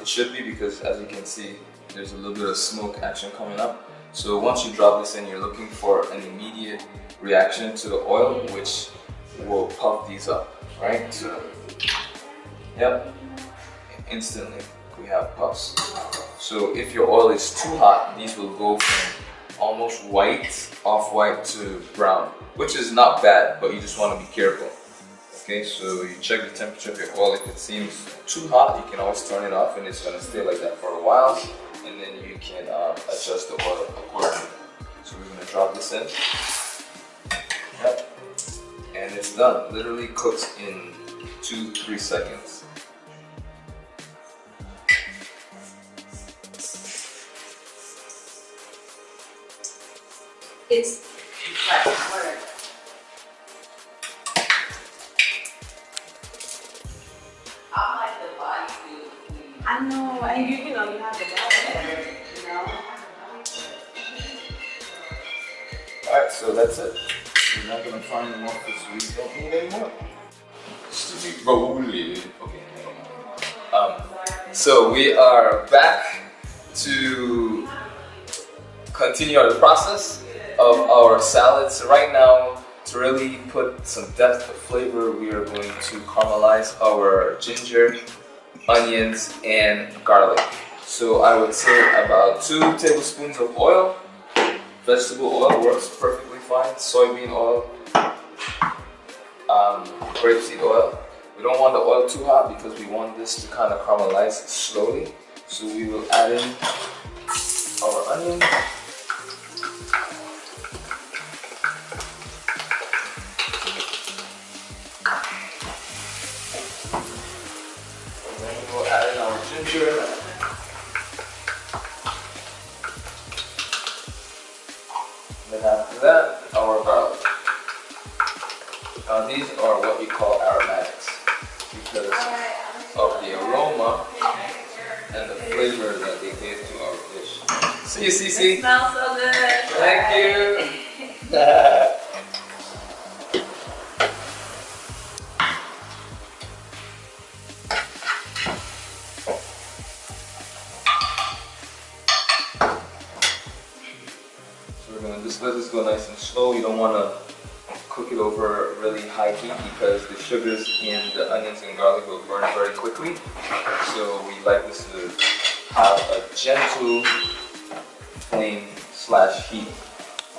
should be, because as you can see, there's a little bit of smoke action coming up. So once you drop this in, you're looking for an immediate reaction to the oil, which will puff these up, right? So, yep, instantly we have puffs. So if your oil is too hot, these will go from almost white, off-white, to brown, which is not bad, but you just want to be careful. Okay, so you check the temperature of your oil. If it seems too hot, you can always turn it off and it's going to stay like that for a while, and then you can adjust the oil accordingly. So we're going to drop this in. Yep. And it's done. Literally cooks in 2-3 seconds. It's like water. I like the body food. I know, and you know, you have the belly, you know. Alright, so that's it. We're not gonna find more because we don't need any more. Okay. So we are back to continue the process of our salad. So right now, to really put some depth of flavor, we are going to caramelize our ginger, onions, and garlic. So I would say about 2 tablespoons of oil. Vegetable oil works perfectly fine. Soybean oil, grapeseed oil. We don't want the oil too hot because we want this to kind of caramelize slowly. So we will add in our onion. Add in our ginger. Then after that, our garlic. Now these are what we call aromatics because of the aroma and the flavor that they give to our dish. See you, Cece. It smells so good. Thank you. We're gonna just let this go nice and slow. You don't want to cook it over really high heat because the sugars in the onions and garlic will burn very quickly. So we like this to have a gentle flame / heat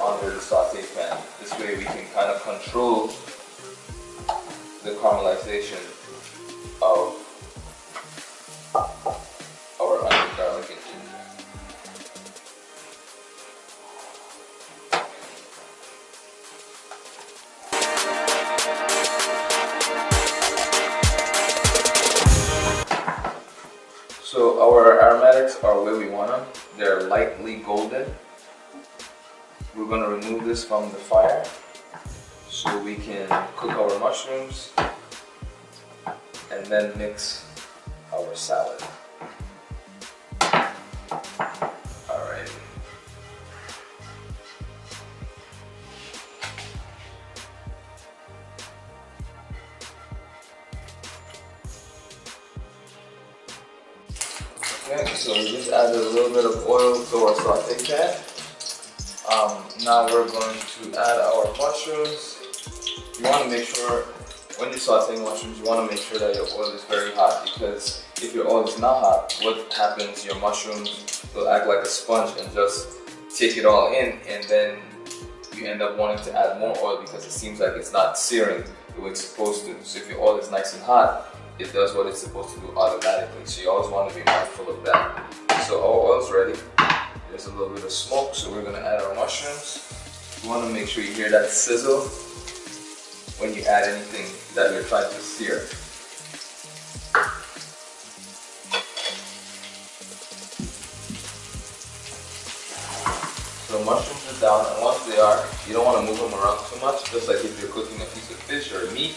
under the saute pan. This way we can kind of control the caramelization of our onion, garlic, and ginger. So our aromatics are where we want them. They're lightly golden. We're going to remove this from the fire so we can cook our mushrooms and then mix our salad. Alright. Okay, so we just added a little bit of oil to our saute pan. Now we're going to add our mushrooms. You want to make sure, when you're sauteing mushrooms, you want to make sure that your oil is very hot, because if your oil is not hot, what happens, your mushrooms will act like a sponge and just take it all in, and then you end up wanting to add more oil because it seems like it's not searing the way it's supposed to. So if your oil is nice and hot, it does what it's supposed to do automatically. So you always want to be mindful of that. So our oil's ready. There's a little bit of smoke, so we're going to add our mushrooms. You want to make sure you hear that sizzle when you add anything that you're trying to sear. So mushrooms are down, and once they are, you don't want to move them around too much, just like if you're cooking a piece of fish or meat.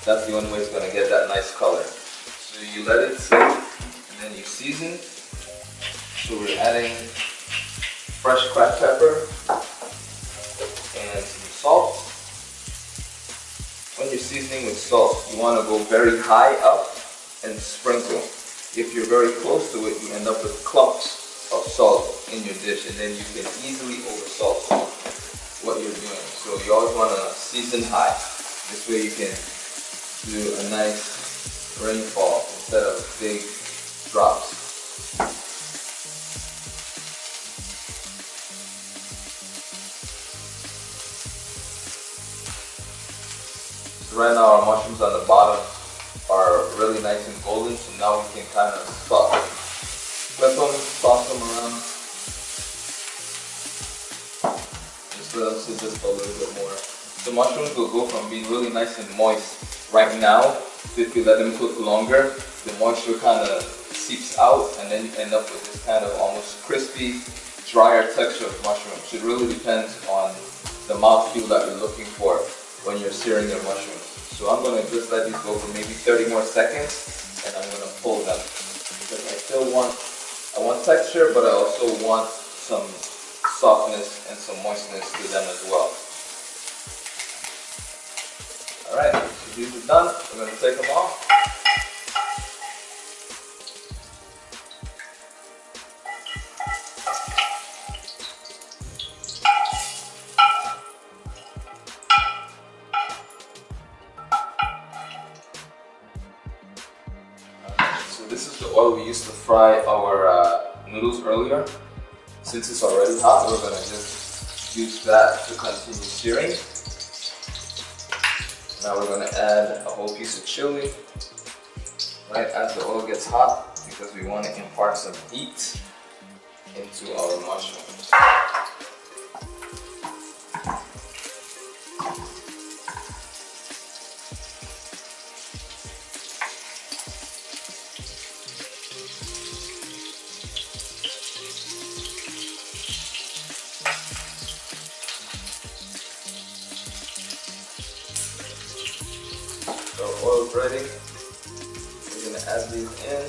That's the only way it's going to get that nice color. So you let it sit, and then you season. So we're adding fresh cracked pepper and some salt. When you're seasoning with salt, you want to go very high up and sprinkle. If you're very close to it, you end up with clumps of salt in your dish, and then you can easily oversalt what you're doing. So you always want to season high. This way you can do a nice rainfall instead of big drops. So right now our mushrooms on the bottom are really nice and golden, so now we can kind of flip them, toss them around. Just let them sit just a little bit more. The mushrooms will go from being really nice and moist right now, if you let them cook longer, the moisture kind of seeps out and then you end up with this kind of almost crispy, drier texture of mushrooms. It really depends on the mouthfeel that you're looking for when you're searing your mushrooms. So I'm going to just let these go for maybe 30 more seconds and I'm going to pull them because I want texture, but I also want some softness and some moistness to them as well. Alright, so these are done. We're going to take them off. So this is the oil we used to fry our noodles earlier. Since it's already hot, we're going to just use that to continue searing. Now we're going to add a whole piece of chili right as the oil gets hot because we want to impart some heat into our mushrooms. So oil's ready. We're going to add these in.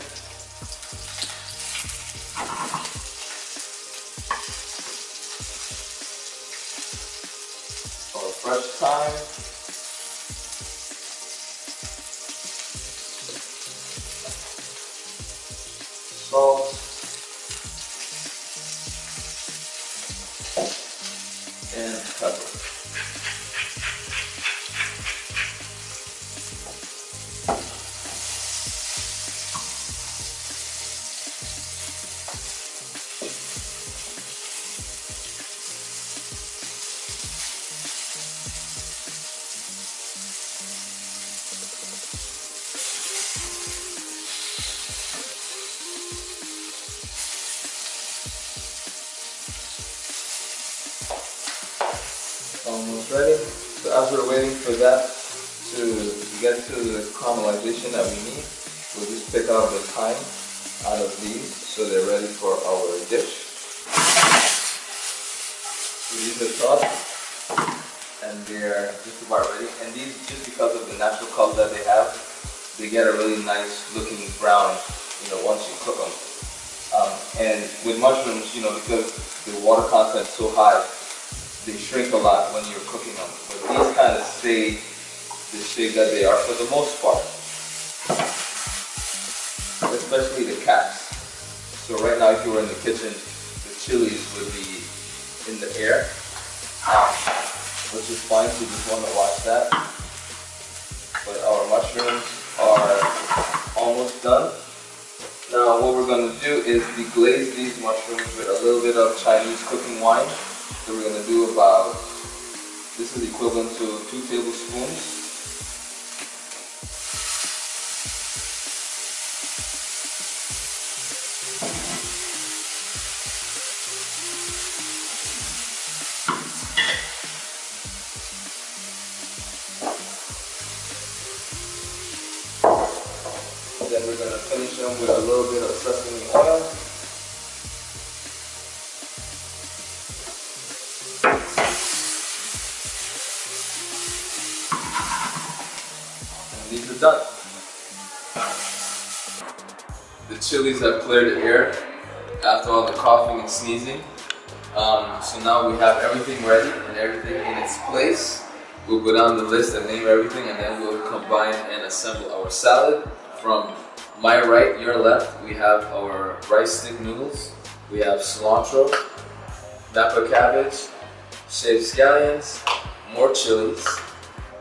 Our fresh thyme. Salt. And pepper. Almost ready. So as we're waiting for that to get to the caramelization that we need, we'll just pick out the thyme out of these so they're ready for our dish. So these are chopped and they're just about ready. And these, just because of the natural color that they have, they get a really nice looking brown, once you cook them. And with mushrooms, because the water content is so high, they shrink a lot when you're cooking them, but these kind of stay the shape that they are for the most part, especially the caps. So right now if you were in the kitchen, the chilies would be in the air, which is fine, so you just want to watch that. But our mushrooms are almost done. Now what we're going to do is deglaze these mushrooms with a little bit of Chinese cooking wine. So we're going to do about, this is equivalent to 2 tablespoons. Then we're going to finish them with a little bit of sesame oil. These are done. The chilies have cleared the air after all the coughing and sneezing. So now we have everything ready and everything in its place. We'll go down the list and name everything, and then we'll combine and assemble our salad from my right, your left, we have our rice stick noodles, we have cilantro, napa cabbage, shaved scallions, more chilies.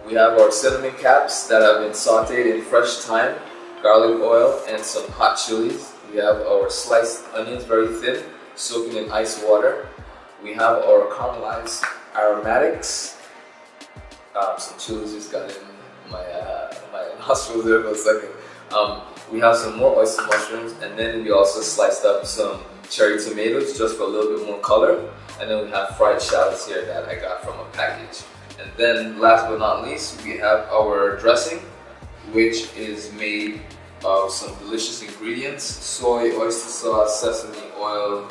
We have our cinnamon caps that have been sauteed in fresh thyme, garlic oil, and some hot chilies. We have our sliced onions, very thin, soaking in ice water. We have our caramelized aromatics. Some chilies just got in my nostrils there for a second. We have some more oyster mushrooms, and then we also sliced up some cherry tomatoes just for a little bit more color. And then we have fried shallots here that I got from a package. And then last but not least, we have our dressing, which is made of some delicious ingredients: soy, oyster sauce, sesame oil,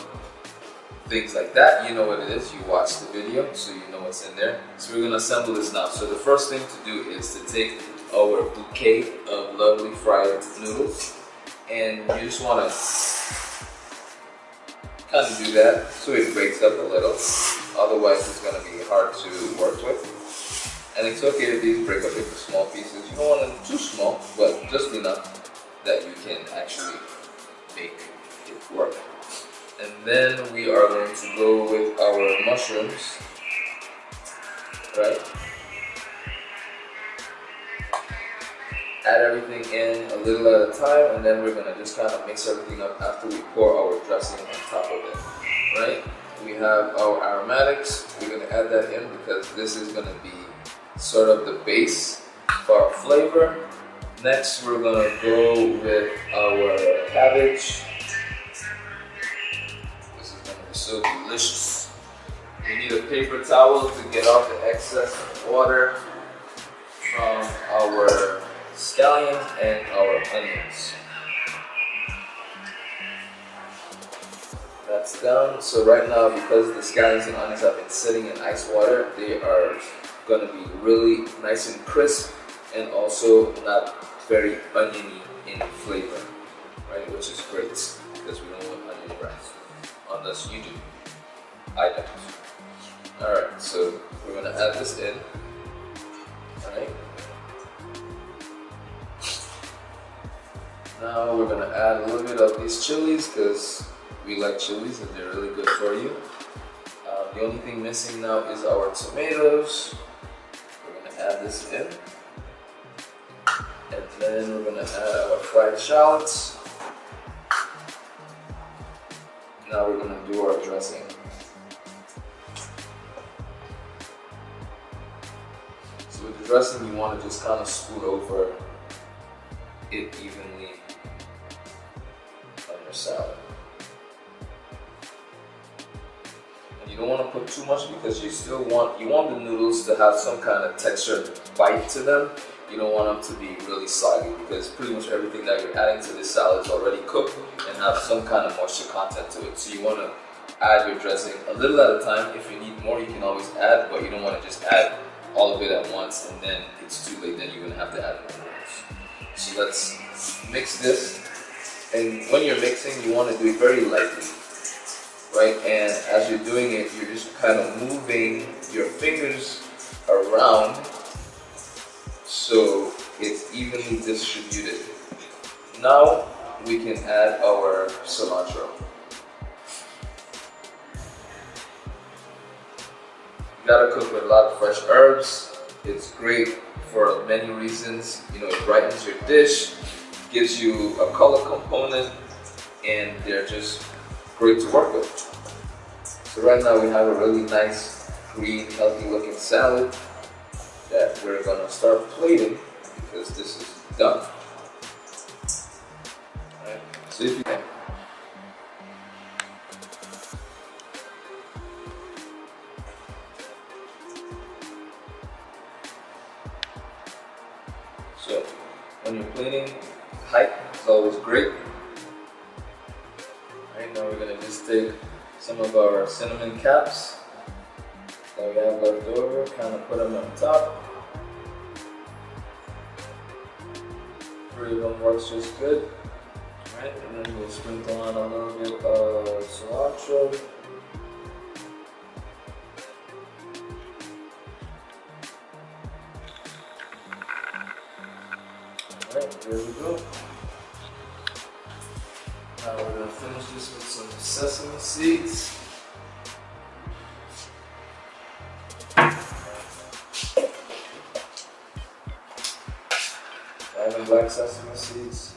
things like that. You know what it is, you watched the video, so you know what's in there. So we're gonna assemble this now. So the first thing to do is to take our bouquet of lovely fried noodles, and you just wanna kind of do that so it breaks up a little. Otherwise it's gonna be hard to work with. And it's okay if these break up into small pieces. You don't want them too small, but just enough that you can actually make it work. And then we are going to go with our mushrooms, right? Add everything in a little at a time, and then we're gonna just kind of mix everything up after we pour our dressing on top of it, right? We have our aromatics. We're gonna add that in because this is gonna be sort of the base for our flavor. Next, we're gonna go with our cabbage. This is gonna be so delicious. We need a paper towel to get off the excess water from our scallions and our onions. That's done. So right now, because the scallions and onions have been sitting in ice water, they are going to be really nice and crisp, and also not very oniony in flavor, right? Which is great because we don't want onion rice, unless you do. I don't. All right, so we're going to add this in. All right. Now we're going to add a little bit of these chilies because we like chilies and they're really good for you. The only thing missing now is our tomatoes. We're going to add this in. And then we're going to add our fried shallots. Now we're going to do our dressing. So with the dressing, you want to just kind of scoot over it evenly on your salad. And you don't want to put too much because you want the noodles to have some kind of texture bite to them. You don't want them to be really soggy because pretty much everything that you're adding to this salad is already cooked and have some kind of moisture content to it. So you want to add your dressing a little at a time. If you need more, you can always add, but you don't want to just add all of it at once and then it's too late, then you're going to have to add more noodles. So let's mix this. And when you're mixing, you want to do it very lightly, right? And as you're doing it, you're just kind of moving your fingers around so it's evenly distributed. Now we can add our cilantro. You gotta cook with a lot of fresh herbs. It's great for many reasons. You know, it brightens your dish, gives you a color component, and they're just great to work with. So right now we have a really nice, green, healthy looking salad that we're gonna start plating because this is done. Alright, so if you can. So when you're plating, height is always great. Right now we're gonna just take some of our cinnamon caps that we have left over, kind of put them on top. 3 of them works just good. Right, and then we'll sprinkle on a little bit of cilantro. Alright, there we go. Now we're gonna finish this with some sesame seeds. Add the black sesame seeds.